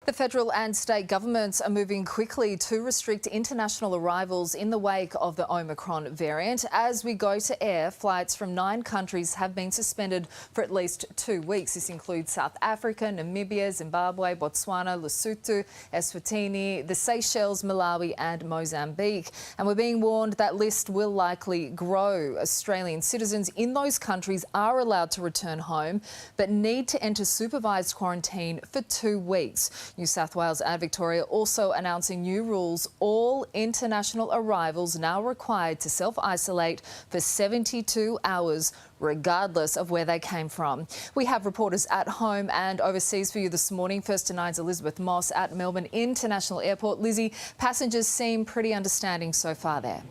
The federal and state governments are moving quickly to restrict international arrivals in the wake of the Omicron variant. As we go to air, flights from 9 countries have been suspended for at least 2 weeks. This includes South Africa, Namibia, Zimbabwe, Botswana, Lesotho, Eswatini, the Seychelles, Malawi and Mozambique. And we're being warned that list will likely grow. Australian citizens in those countries are allowed to return home, but need to enter supervised quarantine for 2 weeks. New South Wales and Victoria also announcing new rules. All international arrivals now required to self-isolate for 72 hours, regardless of where they came from. We have reporters at home and overseas for you this morning. First to Nine's Elizabeth Moss at Melbourne International Airport. Lizzie, passengers seem pretty understanding so far there.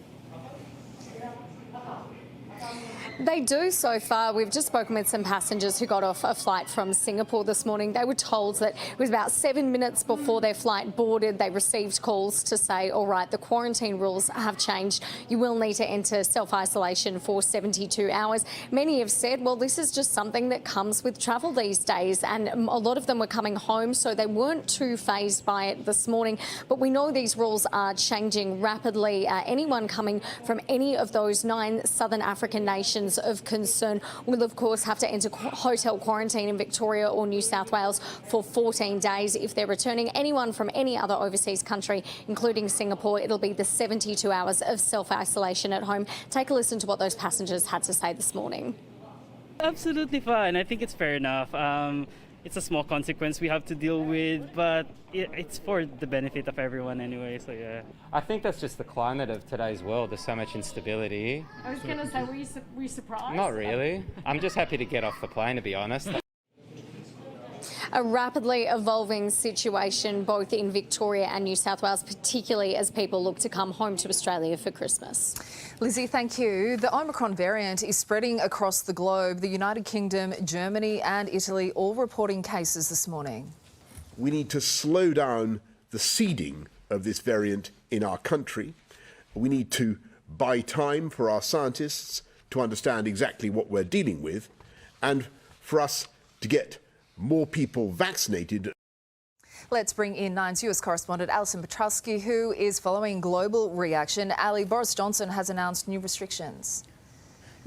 They do so far. We've just spoken with some passengers who got off a flight from Singapore this morning. They were told that it was about 7 minutes before their flight boarded. They received calls to say, all right, the quarantine rules have changed. You will need to enter self-isolation for 72 hours. Many have said, well, this is just something that comes with travel these days. And a lot of them were coming home, so they weren't too fazed by it this morning. But we know these rules are changing rapidly. Anyone coming from any of those 9 southern African nations of concern will of course have to enter hotel quarantine in Victoria or New South Wales for 14 days. If they're returning anyone from any other overseas country, including Singapore, it'll be the 72 hours of self-isolation at home. Take a listen to what those passengers had to say this morning. Absolutely fine. I think it's fair enough. It's a small consequence we have to deal with, but it's for the benefit of everyone anyway, so yeah. I think that's just the climate of today's world. There's so much instability. I was going to say, were you surprised? Not really. I'm just happy to get off the plane, to be honest. A rapidly evolving situation both in Victoria and New South Wales, particularly as people look to come home to Australia for Christmas. Lizzie, thank you. The Omicron variant is spreading across the globe. The United Kingdom, Germany and Italy all reporting cases this morning. We need to slow down the seeding of this variant in our country. We need to buy time for our scientists to understand exactly what we're dealing with and for us to get more people vaccinated. Let's bring in Nine's US correspondent Alison Petrowski, who is following global reaction. Ali, Boris Johnson has announced new restrictions.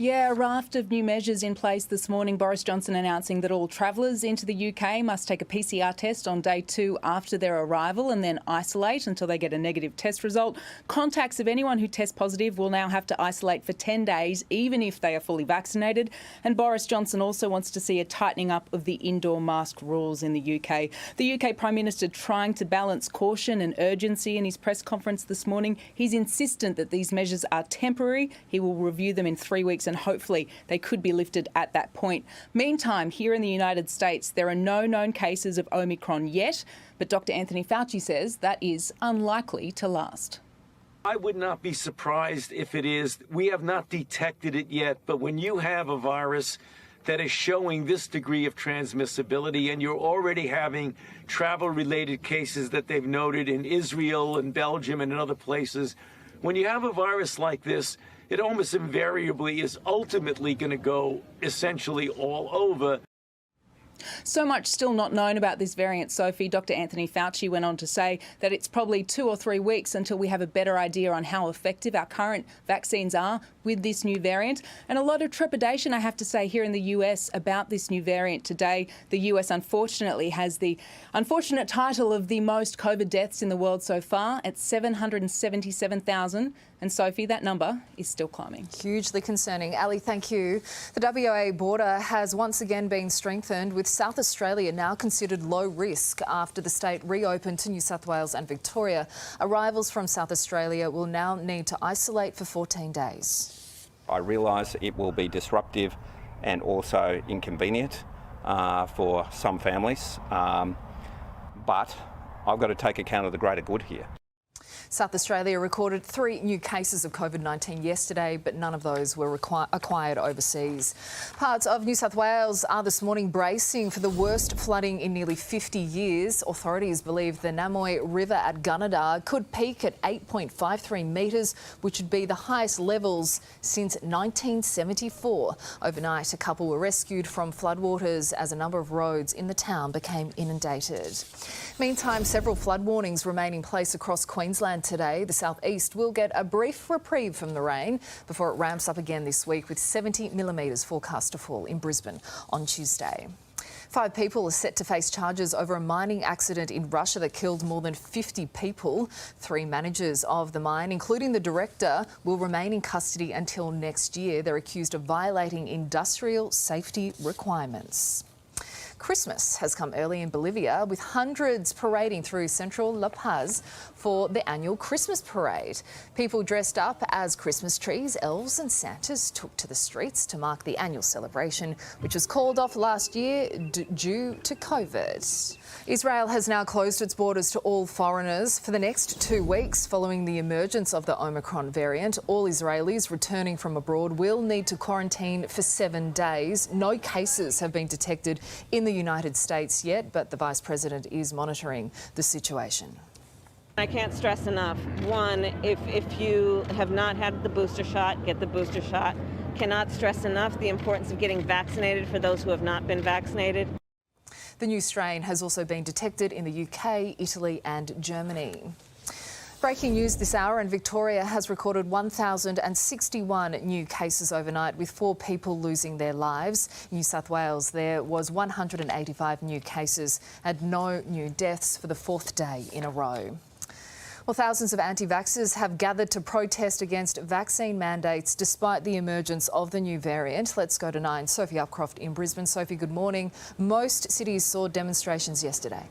Yeah, a raft of new measures in place this morning. Boris Johnson announcing that all travellers into the UK must take a PCR test on day 2 after their arrival and then isolate until they get a negative test result. Contacts of anyone who tests positive will now have to isolate for 10 days, even if they are fully vaccinated. And Boris Johnson also wants to see a tightening up of the indoor mask rules in the UK. The UK Prime Minister trying to balance caution and urgency in his press conference this morning. He's insistent that these measures are temporary. He will review them in 3 weeks and hopefully they could be lifted at that point. Meantime, here in the United States, there are no known cases of Omicron yet, but Dr. Anthony Fauci says that is unlikely to last. I would not be surprised if it is. We have not detected it yet, but when you have a virus that is showing this degree of transmissibility and you're already having travel-related cases that they've noted in Israel and Belgium and in other places, when you have a virus like this, it almost invariably is ultimately going to go essentially all over. So much still not known about this variant, Sophie. Dr. Anthony Fauci went on to say that it's probably 2 or 3 weeks until we have a better idea on how effective our current vaccines are with this new variant. And a lot of trepidation, I have to say, here in the US about this new variant today. The US, unfortunately, has the unfortunate title of the most COVID deaths in the world so far at 777,000. And Sophie, that number is still climbing. Hugely concerning. Ali, thank you. The WA border has once again been strengthened, with South Australia now considered low risk after the state reopened to New South Wales and Victoria. Arrivals from South Australia will now need to isolate for 14 days. I realise it will be disruptive and also inconvenient for some families, but I've got to take account of the greater good here. South Australia recorded 3 new cases of COVID-19 yesterday, but none of those were acquired overseas. Parts of New South Wales are this morning bracing for the worst flooding in nearly 50 years. Authorities believe the Namoy River at Gunnedah could peak at 8.53 metres, which would be the highest levels since 1974. Overnight, a couple were rescued from floodwaters as a number of roads in the town became inundated. Meantime, several flood warnings remain in place across Queensland today. The southeast will get a brief reprieve from the rain before it ramps up again this week, with 70 millimetres forecast to fall in Brisbane on Tuesday. 5 people are set to face charges over a mining accident in Russia that killed more than 50 people. 3 managers of the mine, including the director, will remain in custody until next year. They're accused of violating industrial safety requirements. Christmas has come early in Bolivia, with hundreds parading through central La Paz for the annual Christmas parade. People dressed up as Christmas trees, elves and Santas took to the streets to mark the annual celebration, which was called off last year due to COVID. Israel has now closed its borders to all foreigners for the next 2 weeks following the emergence of the Omicron variant. All Israelis returning from abroad will need to quarantine for 7 days. No cases have been detected in the United States yet, but the Vice President is monitoring the situation. I can't stress enough. One, if you have not had the booster shot, get the booster shot. Cannot stress enough the importance of getting vaccinated for those who have not been vaccinated. The new strain has also been detected in the UK, Italy and Germany. Breaking news this hour, and Victoria has recorded 1,061 new cases overnight, with 4 people losing their lives. In New South Wales, there was 185 new cases and no new deaths for the 4th day in a row. Well, thousands of anti-vaxxers have gathered to protest against vaccine mandates despite the emergence of the new variant. Let's go to 9. Sophie Upcroft in Brisbane. Sophie, good morning. Most cities saw demonstrations yesterday.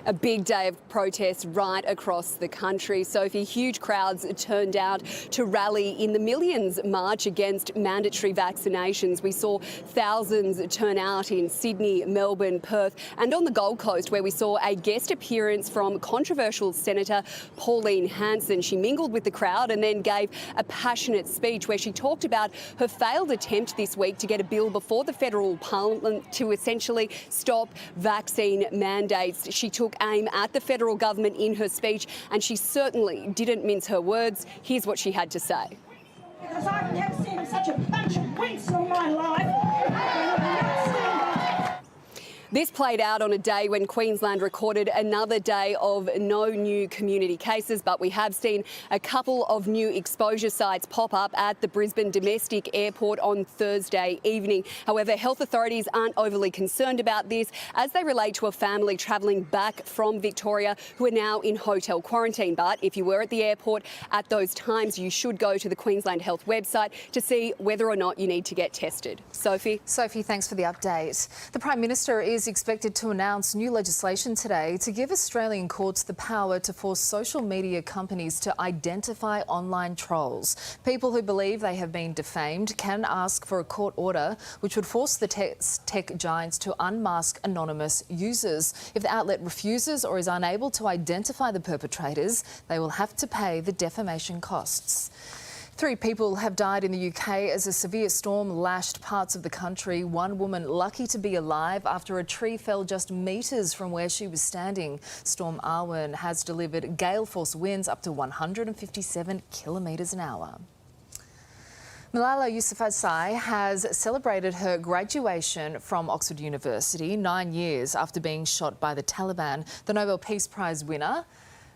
A big day of protests right across the country. Sophie, huge crowds turned out to rally in the millions march against mandatory vaccinations. We saw thousands turn out in Sydney, Melbourne, Perth and on the Gold Coast, where we saw a guest appearance from controversial Senator Pauline Hanson. She mingled with the crowd and then gave a passionate speech where she talked about her failed attempt this week to get a bill before the federal parliament to essentially stop vaccine mandates. She took aim at the federal government in her speech, and she certainly didn't mince her words. Here's what she had to say. Because I've never seen such a bunch of winks in my life. This played out on a day when Queensland recorded another day of no new community cases, but we have seen a couple of new exposure sites pop up at the Brisbane domestic airport on Thursday evening. However, health authorities aren't overly concerned about this as they relate to a family travelling back from Victoria who are now in hotel quarantine. But if you were at the airport at those times, you should go to the Queensland Health website to see whether or not you need to get tested. Sophie, thanks for the update. The Prime Minister is expected to announce new legislation today to give Australian courts the power to force social media companies to identify online trolls. People who believe they have been defamed can ask for a court order which would force the tech giants to unmask anonymous users. If the outlet refuses or is unable to identify the perpetrators, they will have to pay the defamation costs. 3 people have died in the UK as a severe storm lashed parts of the country. One woman lucky to be alive after a tree fell just metres from where she was standing. Storm Arwen has delivered gale force winds up to 157 kilometres an hour. Malala Yousafzai has celebrated her graduation from Oxford University 9 years after being shot by the Taliban. The Nobel Peace Prize winner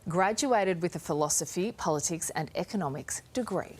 graduated with a philosophy, politics and economics degree.